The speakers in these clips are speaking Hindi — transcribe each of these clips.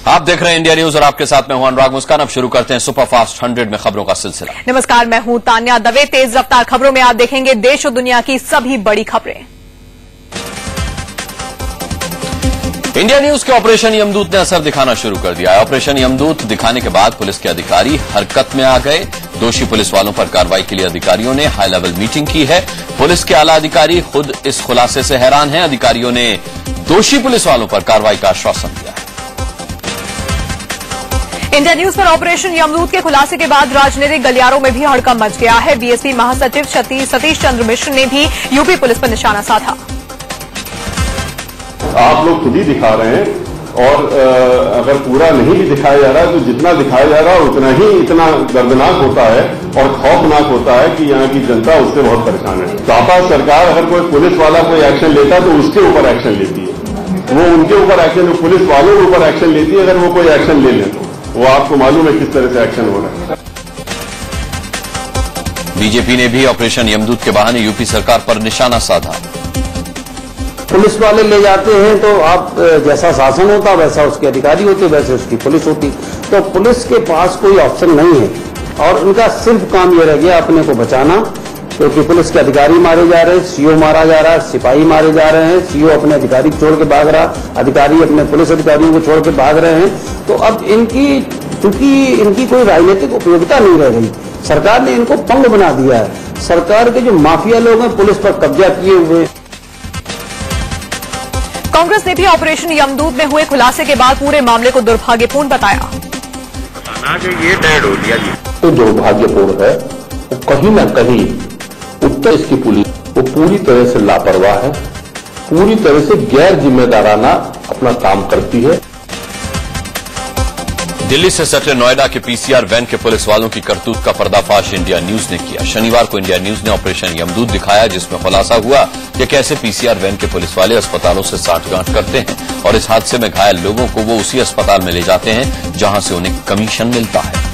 आप देख रहे हैं इंडिया न्यूज और आपके साथ मैं हूं अनुराग मुस्कान। अब शुरू करते हैं सुपरफास्ट 100 में खबरों का सिलसिला। नमस्कार, मैं हूं तान्या दवे। तेज रफ्तार खबरों में आप देखेंगे देश और दुनिया की सभी बड़ी खबरें। इंडिया न्यूज के ऑपरेशन यमदूत ने असर दिखाना शुरू कर दिया है। ऑपरेशन यमदूत दिखाने के बाद पुलिस के अधिकारी हरकत में आ गए। दोषी पुलिस वालों पर कार्रवाई के लिए अधिकारियों ने हाई लेवल मीटिंग की है। पुलिस के आला अधिकारी खुद इस खुलासे से हैरान हैं। अधिकारियों ने दोषी पुलिस वालों पर कार्रवाई का आश्वासन दिया है। इंडिया न्यूज पर ऑपरेशन यमदूत के खुलासे के बाद राजनीतिक गलियारों में भी हड़कंप मच गया है। बीएसपी महासचिव सतीश चंद्र मिश्र ने भी यूपी पुलिस पर निशाना साधा। आप लोग खुद ही दिखा रहे हैं और अगर पूरा नहीं भी दिखाया जा रहा है तो जितना दिखाया जा रहा है उतना ही इतना दर्दनाक होता है और खौफनाक होता है कि यहाँ की जनता उससे बहुत परेशान है। सापा सरकार अगर कोई पुलिस वाला कोई एक्शन लेता है तो उसके ऊपर एक्शन लेती है। वो उनके ऊपर एक्शन, पुलिस वालों के ऊपर एक्शन लेती है। अगर वो कोई एक्शन ले लें तो वो आपको मालूम है किस तरह से एक्शन हो रहा है। बीजेपी ने भी ऑपरेशन यमदूत के बहाने यूपी सरकार पर निशाना साधा। पुलिस वाले ले जाते हैं तो आप जैसा शासन होता वैसा उसके अधिकारी होते, वैसे उसकी पुलिस होती। तो पुलिस के पास कोई ऑप्शन नहीं है और उनका सिर्फ काम ये रह गया अपने को बचाना, क्योंकि पुलिस के अधिकारी मारे जा रहे हैं, सीओ मारा जा रहा है, सिपाही मारे जा रहे हैं, सीओ अपने अधिकारी छोड़ के भाग रहा, अधिकारी अपने पुलिस अधिकारियों को छोड़ के भाग रहे हैं। तो अब चूंकि इनकी कोई राजनीतिक उपयोगिता नहीं रह गई, सरकार ने इनको पंग बना दिया है। सरकार के जो माफिया लोग हैं पुलिस पर कब्जा किए हुए। कांग्रेस ने भी ऑपरेशन यमदूत में हुए खुलासे के बाद पूरे मामले को दुर्भाग्यपूर्ण बताया। ये डेड हो गया तो दुर्भाग्यपूर्ण है। कहीं न कहीं उत्तर इसकी पुलिस वो पूरी तरह से लापरवाह है, पूरी तरह से गैर जिम्मेदाराना अपना काम करती है। दिल्ली से सटे नोएडा के पीसीआर वैन के पुलिस वालों की करतूत का पर्दाफाश इंडिया न्यूज ने किया। शनिवार को इंडिया न्यूज ने ऑपरेशन यमदूत दिखाया, जिसमें खुलासा हुआ कि कैसे पीसीआर वैन के पुलिस वाले अस्पतालों से साठगांठ करते हैं और इस हादसे में घायल लोगों को वो उसी अस्पताल में ले जाते हैं जहां से उन्हें कमीशन मिलता है।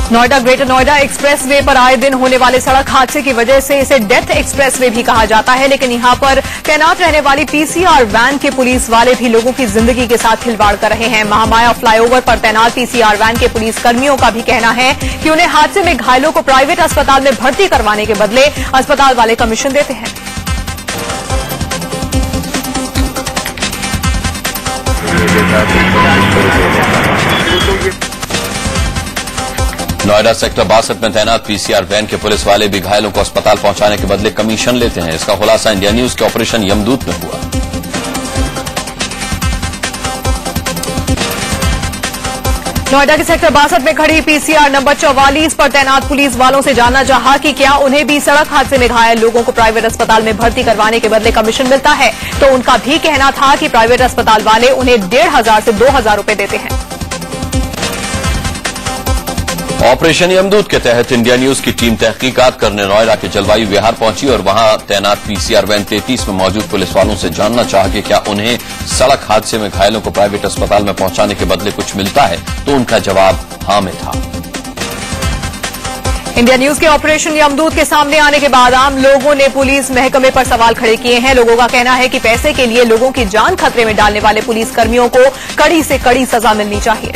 Noida greater Noida express way पर आए दिन होने वाले सड़क हादसे की वजह से इसे डेथ एक्सप्रेस वे भी कहा जाता है, लेकिन यहां पर तैनात रहने वाली पीसीआर वैन के पुलिस वाले भी लोगों की जिंदगी के साथ खिलवाड़ कर रहे हैं। महामाया फ्लाईओवर पर तैनात पीसीआर वैन के पुलिस कर्मियों का भी कहना है कि उन्हें हादसे में घायलों को प्राइवेट अस्पताल में भर्ती करवाने के बदले अस्पताल वाले कमीशन देते हैं। नोएडा सेक्टर 62 में तैनात पीसीआर वैन के पुलिस वाले भी घायलों को अस्पताल पहुंचाने के बदले कमीशन लेते हैं। इसका खुलासा इंडिया न्यूज के ऑपरेशन यमदूत में हुआ। नोएडा के सेक्टर 62 में खड़ी पीसीआर नंबर 44 पर तैनात पुलिस वालों से जानना चाहा कि क्या उन्हें भी सड़क हादसे में घायल लोगों को प्राइवेट अस्पताल में भर्ती करवाने के बदले कमीशन मिलता है, तो उनका भी कहना था कि प्राइवेट अस्पताल वाले उन्हें 1,500 से 2,000 रुपए देते हैं। ऑपरेशन यमदूत के तहत इंडिया न्यूज की टीम तहकीकात करने नोएडा के जलवायु विहार पहुंची और वहां तैनात पीसीआर वैन 33 में मौजूद पुलिस वालों से जानना चाहा कि क्या उन्हें सड़क हादसे में घायलों को प्राइवेट अस्पताल में पहुंचाने के बदले कुछ मिलता है, तो उनका जवाब हाँ में था। इंडिया न्यूज के ऑपरेशन यमदूत के सामने आने के बाद आम लोगों ने पुलिस महकमे पर सवाल खड़े किए हैं। लोगों का कहना है कि पैसे के लिए लोगों की जान खतरे में डालने वाले पुलिस कर्मियों को कड़ी से कड़ी सजा मिलनी चाहिए।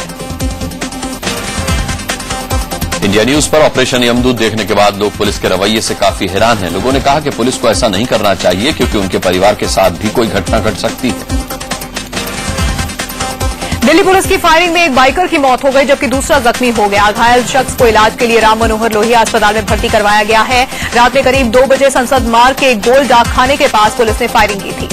इंडिया न्यूज पर ऑपरेशन यमदूत देखने के बाद लोग पुलिस के रवैये से काफी हैरान हैं। लोगों ने कहा कि पुलिस को ऐसा नहीं करना चाहिए क्योंकि उनके परिवार के साथ भी कोई घटना घट सकती है। दिल्ली पुलिस की फायरिंग में एक बाइकर की मौत हो गई जबकि दूसरा जख्मी हो गया। घायल शख्स को इलाज के लिए राम मनोहर लोहिया अस्पताल में भर्ती करवाया गया है। रात में करीब 2 बजे संसद मार्ग के गोल डाकखाने के पास पुलिस ने फायरिंग की थी।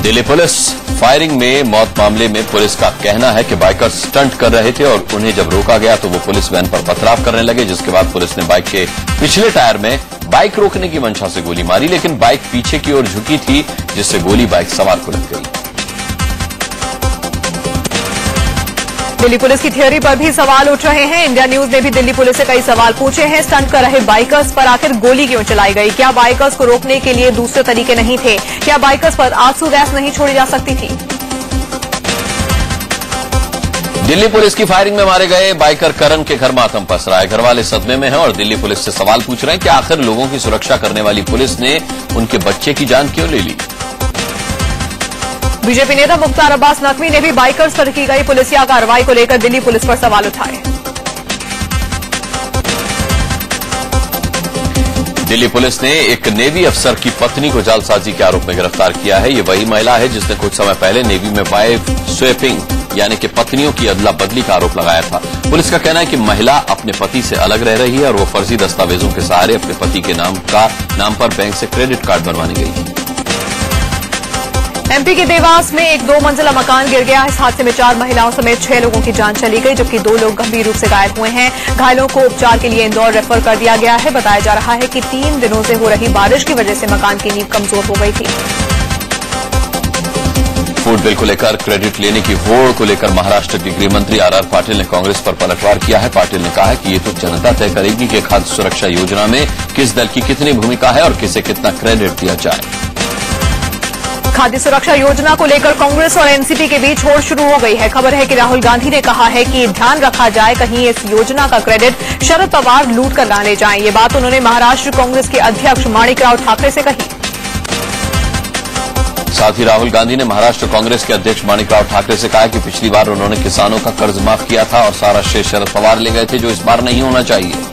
दिल्ली पुलिस फायरिंग में मौत मामले में पुलिस का कहना है कि बाइकर स्टंट कर रहे थे और उन्हें जब रोका गया तो वो पुलिस वैन पर पथराव करने लगे, जिसके बाद पुलिस ने बाइक के पिछले टायर में बाइक रोकने की मंशा से गोली मारी, लेकिन बाइक पीछे की ओर झुकी थी जिससे गोली बाइक सवार को लग गई। दिल्ली पुलिस की थियोरी पर भी सवाल उठ रहे हैं। इंडिया न्यूज ने भी दिल्ली पुलिस से कई सवाल पूछे हैं। स्टंट कर रहे बाइकर्स पर आखिर गोली क्यों चलाई गई? क्या बाइकर्स को रोकने के लिए दूसरे तरीके नहीं थे? क्या बाइकर्स पर आंसू गैस नहीं छोड़ी जा सकती थी? दिल्ली पुलिस की फायरिंग में मारे गए बाइकर करण के घर मातम पस रहा है। घर वाले सदमे में हैं और दिल्ली पुलिस से सवाल पूछ रहे हैं कि आखिर लोगों की सुरक्षा करने वाली पुलिस ने उनके बच्चे की जान क्यों ले ली। बीजेपी नेता मुख्तार अब्बास नकवी ने भी बाइकर्स पर की गई पुलिसिया कार्रवाई को लेकर दिल्ली पुलिस पर सवाल उठाए। दिल्ली पुलिस ने एक नेवी अफसर की पत्नी को जालसाजी के आरोप में गिरफ्तार किया है। ये वही महिला है जिसने कुछ समय पहले नेवी में वाइफ स्वैपिंग यानी कि पत्नियों की अदला बदली का आरोप लगाया था। पुलिस का कहना है कि महिला अपने पति से अलग रह रही है और वो फर्जी दस्तावेजों के सहारे अपने पति के नाम पर बैंक से क्रेडिट कार्ड बनवाने गई है। एमपी के देवास में एक 2 मंजिला मकान गिर गया। इस हादसे में 4 महिलाओं समेत 6 लोगों की जान चली गई, जबकि 2 लोग गंभीर रूप से घायल हुए हैं। घायलों को उपचार के लिए इंदौर रेफर कर दिया गया है। बताया जा रहा है कि 3 दिनों से हो रही बारिश की वजह से मकान की नींव कमजोर हो गई थी। फूड बिल को लेकर क्रेडिट लेने की होड़ को लेकर महाराष्ट्र के गृह मंत्री आर पाटिल ने कांग्रेस पर पलटवार किया है। पाटिल ने कहा है कि ये तो जनता तय करेगी कि खाद्य सुरक्षा योजना में किस दल की कितनी भूमिका है और किसे कितना क्रेडिट दिया जाए। खाद्य सुरक्षा योजना को लेकर कांग्रेस और एनसीपी के बीच होड़ शुरू हो गई है। खबर है कि राहुल गांधी ने कहा है कि ध्यान रखा जाए कहीं इस योजना का क्रेडिट शरद पवार लूट कर ना ले जाएं। ये बात उन्होंने महाराष्ट्र कांग्रेस के अध्यक्ष माणिकराव ठाकरे से कही। साथ ही राहुल गांधी ने महाराष्ट्र कांग्रेस के अध्यक्ष माणिकराव ठाकरे से कहा कि पिछली बार उन्होंने किसानों का कर्ज माफ किया था और सारा श्रेय शरद पवार ले गए थे, जो इस बार नहीं होना चाहिए।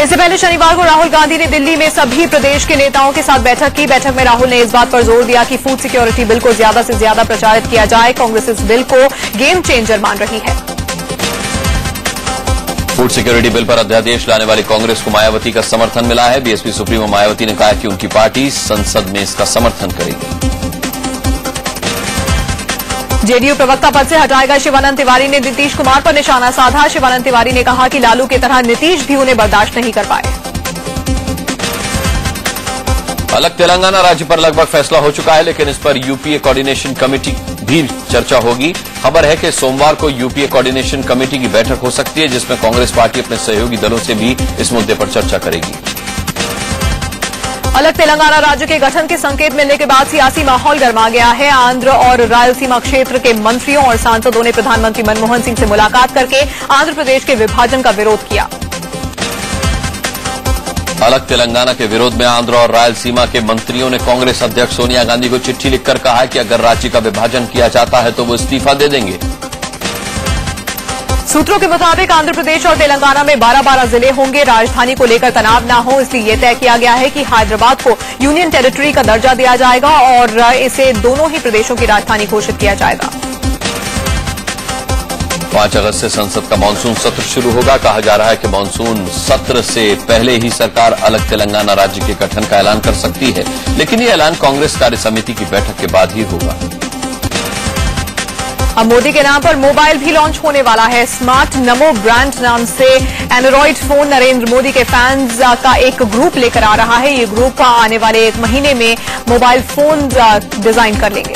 इससे पहले शनिवार को राहुल गांधी ने दिल्ली में सभी प्रदेश के नेताओं के साथ बैठक की। बैठक में राहुल ने इस बात पर जोर दिया कि फूड सिक्योरिटी बिल को ज्यादा से ज्यादा प्रचारित किया जाए। कांग्रेस इस बिल को गेम चेंजर मान रही है। फूड सिक्योरिटी बिल पर अध्यादेश लाने वाली कांग्रेस को मायावती का समर्थन मिला है। बीएसपी सुप्रीमो मायावती ने कहा कि उनकी पार्टी संसद में इसका समर्थन करेगी। जेडीयू प्रवक्ता पद से हटाए गए शिवानंद तिवारी ने नीतीश कुमार पर निशाना साधा। शिवानंद तिवारी ने कहा कि लालू की तरह नीतीश भी उन्हें बर्दाश्त नहीं कर पाए। अलग तेलंगाना राज्य पर लगभग फैसला हो चुका है, लेकिन इस पर यूपीए कोऑर्डिनेशन कमेटी भी चर्चा होगी। खबर है कि सोमवार को यूपीए कोऑर्डिनेशन कमेटी की बैठक हो सकती है, जिसमें कांग्रेस पार्टी अपने सहयोगी दलों से भी इस मुद्दे पर चर्चा करेगी। अलग तेलंगाना राज्य के गठन के संकेत मिलने के बाद सियासी माहौल गर्मा गया है। आंध्र और रायलसीमा क्षेत्र के मंत्रियों और सांसदों ने प्रधानमंत्री मनमोहन सिंह से मुलाकात करके आंध्र प्रदेश के विभाजन का विरोध किया। अलग तेलंगाना के विरोध में आंध्र और रायलसीमा के मंत्रियों ने कांग्रेस अध्यक्ष सोनिया गांधी को चिट्ठी लिखकर कहा कि अगर राज्य का विभाजन किया जाता है तो वो इस्तीफा दे देंगे। सूत्रों के मुताबिक आंध्र प्रदेश और तेलंगाना में 12-12 जिले होंगे। राजधानी को लेकर तनाव न हो, इसलिए यह तय किया गया है कि हैदराबाद को यूनियन टेरिटरी का दर्जा दिया जाएगा और इसे दोनों ही प्रदेशों की राजधानी घोषित किया जाएगा। 5 अगस्त से संसद का मानसून सत्र शुरू होगा। कहा जा रहा है कि मानसून सत्र से पहले ही सरकार अलग तेलंगाना राज्य के गठन का ऐलान कर सकती है, लेकिन यह ऐलान कांग्रेस कार्य समिति की बैठक के बाद ही होगा। अब मोदी के नाम पर मोबाइल भी लॉन्च होने वाला है। स्मार्ट नमो ब्रांड नाम से एंड्रॉइड फोन नरेंद्र मोदी के फैंस का एक ग्रुप लेकर आ रहा है। ये ग्रुप आने वाले 1 महीने में मोबाइल फोन डिजाइन कर लेंगे।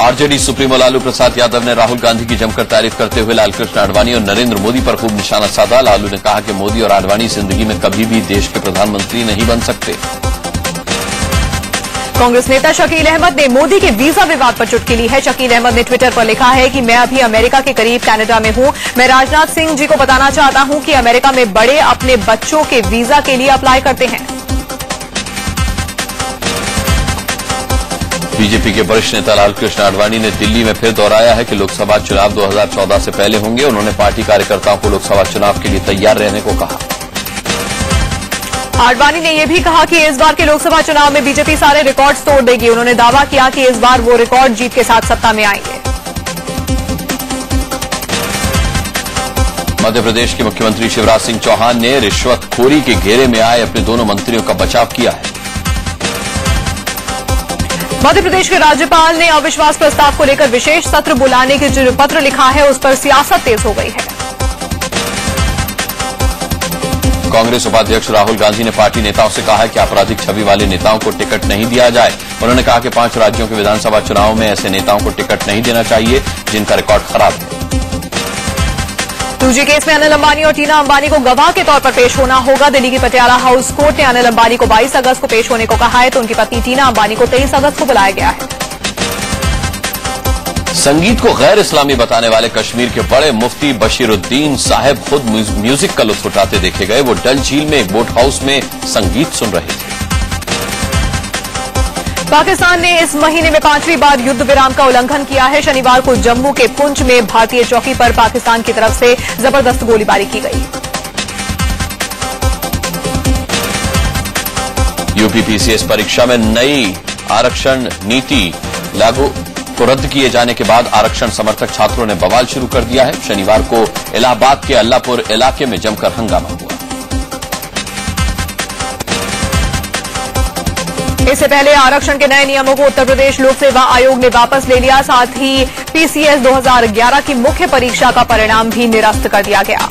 आरजेडी सुप्रीमो लालू प्रसाद यादव ने राहुल गांधी की जमकर तारीफ करते हुए लालकृष्ण आडवाणी और नरेंद्र मोदी पर खूब निशाना साधा। लालू ने कहा कि मोदी और आडवाणी जिंदगी में कभी भी देश के प्रधानमंत्री नहीं बन सकते। कांग्रेस नेता शकील अहमद ने मोदी के वीजा विवाद पर चुटकी ली है। शकील अहमद ने ट्विटर पर लिखा है कि मैं अभी अमेरिका के करीब कनाडा में हूं। मैं राजनाथ सिंह जी को बताना चाहता हूं कि अमेरिका में बड़े अपने बच्चों के वीजा के लिए अप्लाई करते हैं। बीजेपी के वरिष्ठ नेता लालकृष्ण आडवाणी ने दिल्ली में फिर दोहराया है कि लोकसभा चुनाव 2014 से पहले होंगे। उन्होंने पार्टी कार्यकर्ताओं को लोकसभा चुनाव के लिए तैयार रहने को कहा। आडवाणी ने यह भी कहा कि इस बार के लोकसभा चुनाव में बीजेपी सारे रिकॉर्ड्स तोड़ देगी। उन्होंने दावा किया कि इस बार वो रिकॉर्ड जीत के साथ सत्ता में आएंगे। मध्य प्रदेश के मुख्यमंत्री शिवराज सिंह चौहान ने रिश्वतखोरी के घेरे में आए अपने दोनों मंत्रियों का बचाव किया है। मध्य प्रदेश के राज्यपाल ने अविश्वास प्रस्ताव को लेकर विशेष सत्र बुलाने के जो पत्र लिखा है उस पर सियासत तेज हो गई है। कांग्रेस उपाध्यक्ष राहुल गांधी ने पार्टी नेताओं से कहा है कि आपराधिक छवि वाले नेताओं को टिकट नहीं दिया जाए। उन्होंने कहा कि 5 राज्यों के विधानसभा चुनाव में ऐसे नेताओं को टिकट नहीं देना चाहिए जिनका रिकॉर्ड खराब है। 2G केस में अनिल अंबानी और टीना अंबानी को गवाह के तौर पर पेश होना होगा। दिल्ली की पटियाला हाउस कोर्ट ने अनिल अंबानी को 22 अगस्त को पेश होने को कहा है, तो उनकी पत्नी टीना अंबानी को 23 अगस्त को बुलाया गया है। संगीत को गैर इस्लामी बताने वाले कश्मीर के बड़े मुफ्ती बशीरुद्दीन साहब खुद म्यूजिक का लुत्फ उठाते देखे गए। वो डल झील में एक बोट हाउस में संगीत सुन रहे थे। पाकिस्तान ने इस महीने में 5वीं बार युद्ध विराम का उल्लंघन किया है। शनिवार को जम्मू के पुंछ में भारतीय चौकी पर पाकिस्तान की तरफ से जबरदस्त गोलीबारी की गई। यूपी पीसीएस परीक्षा में नई आरक्षण नीति लागू को रद्द किए जाने के बाद आरक्षण समर्थक छात्रों ने बवाल शुरू कर दिया है। शनिवार को इलाहाबाद के अल्लाहपुर इलाके में जमकर हंगामा हुआ। इससे पहले आरक्षण के नए नियमों को उत्तर प्रदेश लोक सेवा आयोग ने वापस ले लिया। साथ ही पीसीएस 2011 की मुख्य परीक्षा का परिणाम भी निरस्त कर दिया गया।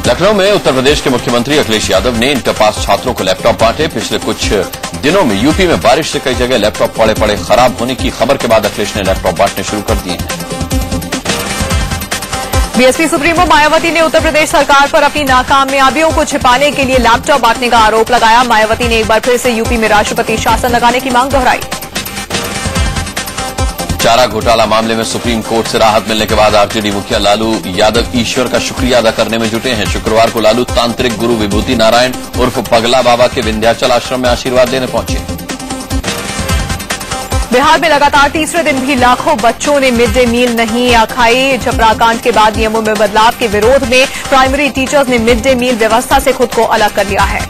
लखनऊ में उत्तर प्रदेश के मुख्यमंत्री अखिलेश यादव ने इंटर पास छात्रों को लैपटॉप बांटे। पिछले कुछ दिनों में यूपी में बारिश से कई जगह लैपटॉप पड़े पड़े खराब होने की खबर के बाद अखिलेश ने लैपटॉप बांटने शुरू कर दिए हैं। बीएसपी सुप्रीमो मायावती ने उत्तर प्रदेश सरकार पर अपनी नाकामयाबियों को छिपाने के लिए लैपटॉप बांटने का आरोप लगाया। मायावती ने एक बार फिर से यूपी में राष्ट्रपति शासन लगाने की मांग दोहराई। चारा घोटाला मामले में सुप्रीम कोर्ट से राहत मिलने के बाद आरजेडी मुखिया लालू यादव ईश्वर का शुक्रिया अदा करने में जुटे हैं। शुक्रवार को लालू तांत्रिक गुरु विभूति नारायण उर्फ पगला बाबा के विंध्याचल आश्रम में आशीर्वाद देने पहुंचे। बिहार में लगातार तीसरे दिन भी लाखों बच्चों ने मिड डे मील नहीं खाई। छपरा कांड के बाद नियमों में बदलाव के विरोध में प्राइमरी टीचर्स ने मिड डे मील व्यवस्था से खुद को अलग कर लिया है।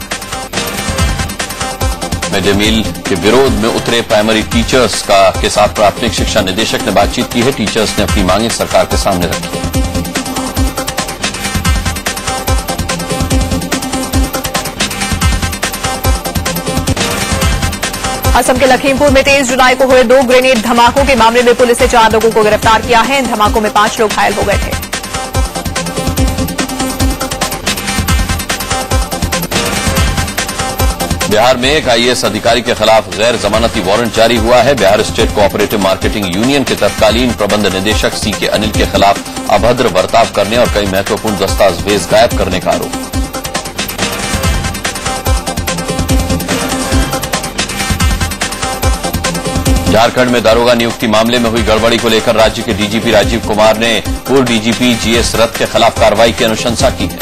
मिड डे मील के विरोध में उतरे प्राइमरी टीचर्स के साथ प्राथमिक शिक्षा निदेशक ने बातचीत की है। टीचर्स ने अपनी मांगें सरकार के सामने रखी है। असम के लखीमपुर में 23 जुलाई को हुए 2 ग्रेनेड धमाकों के मामले में पुलिस ने 4 लोगों को गिरफ्तार किया है। इन धमाकों में 5 लोग घायल हो गए थे। बिहार में एक आईएएस अधिकारी के खिलाफ गैर जमानती वारंट जारी हुआ है। Bihar state cooperative marketing union के तत्कालीन प्रबंध निदेशक सीके अनिल के खिलाफ अभद्र बर्ताव करने और कई महत्वपूर्ण दस्तावेज गायब करने का आरोप। झारखंड में दारोगा नियुक्ति मामले में हुई गड़बड़ी को लेकर राज्य के डीजीपी राजीव कुमार ने पूर्व डीजीपी जीएस रथ के खिलाफ कार्रवाई की अनुशंसा की है।